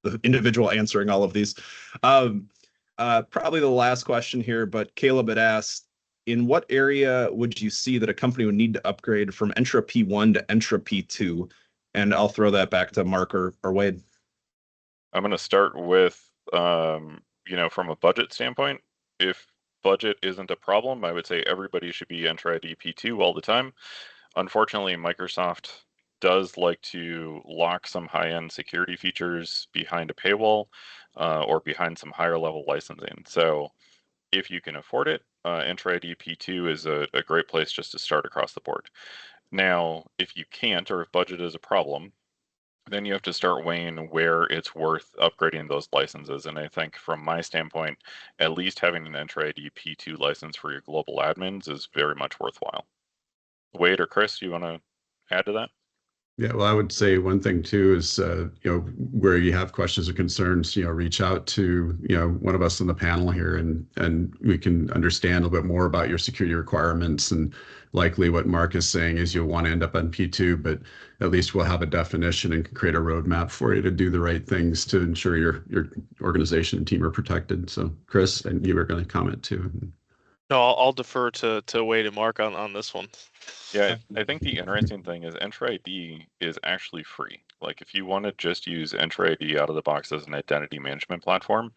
the individual answering all of these. Probably the last question here, but Caleb had asked, in what area would you see that a company would need to upgrade from Entra P1 to Entra P2? And I'll throw that back to Mark or Wade. I'm going to start with, from a budget standpoint, if budget isn't a problem, I would say everybody should be Entra ID P2 all the time. Unfortunately, Microsoft does like to lock some high-end security features behind a paywall or behind some higher level licensing. So if you can afford it, Entra ID P2 is a great place just to start across the board. Now, if you can't, or if budget is a problem, then you have to start weighing where it's worth upgrading those licenses. And I think from my standpoint, at least having an Entra ID P2 license for your global admins is very much worthwhile. Wade or Chris, you want to add to that? Yeah, well, I would say one thing too is, where you have questions or concerns, reach out to, one of us on the panel here, and we can understand a little bit more about your security requirements. And likely what Mark is saying is you'll want to end up on P2, but at least we'll have a definition and can create a roadmap for you to do the right things to ensure your organization and team are protected. So Chris, and you were going to comment too. No, I'll defer to Wade and Mark on this one. Yeah, I think the interesting thing is Entra ID is actually free. Like if you want to just use Entra ID out of the box as an identity management platform,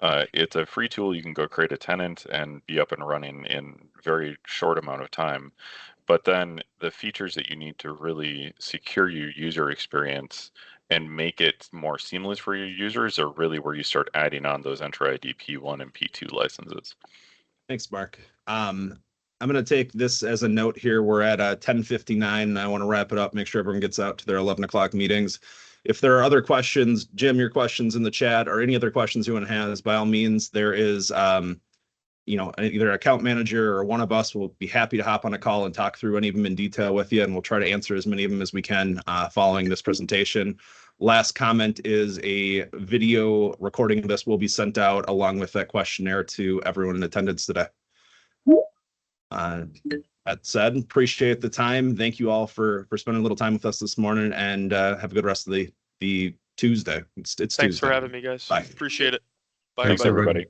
it's a free tool. You can go create a tenant and be up and running in a very short amount of time. But then the features that you need to really secure your user experience and make it more seamless for your users are really where you start adding on those Entra ID P1 and P2 licenses. Thanks, Mark. I'm going to take this as a note here. We're at 10:59, and I want to wrap it up, make sure everyone gets out to their 11 o'clock meetings. If there are other questions, Jim, your questions in the chat, or any other questions anyone has, by all means, there is, either account manager or one of us will be happy to hop on a call and talk through any of them in detail with you, and we'll try to answer as many of them as we can following this presentation. Last comment is a video recording of this will be sent out along with that questionnaire to everyone in attendance today. That said, appreciate the time. Thank you all for spending a little time with us this morning, and have a good rest of the Tuesday. It's Thanks Tuesday. for having me, guys. Bye. Appreciate it. Bye. Thanks, everybody.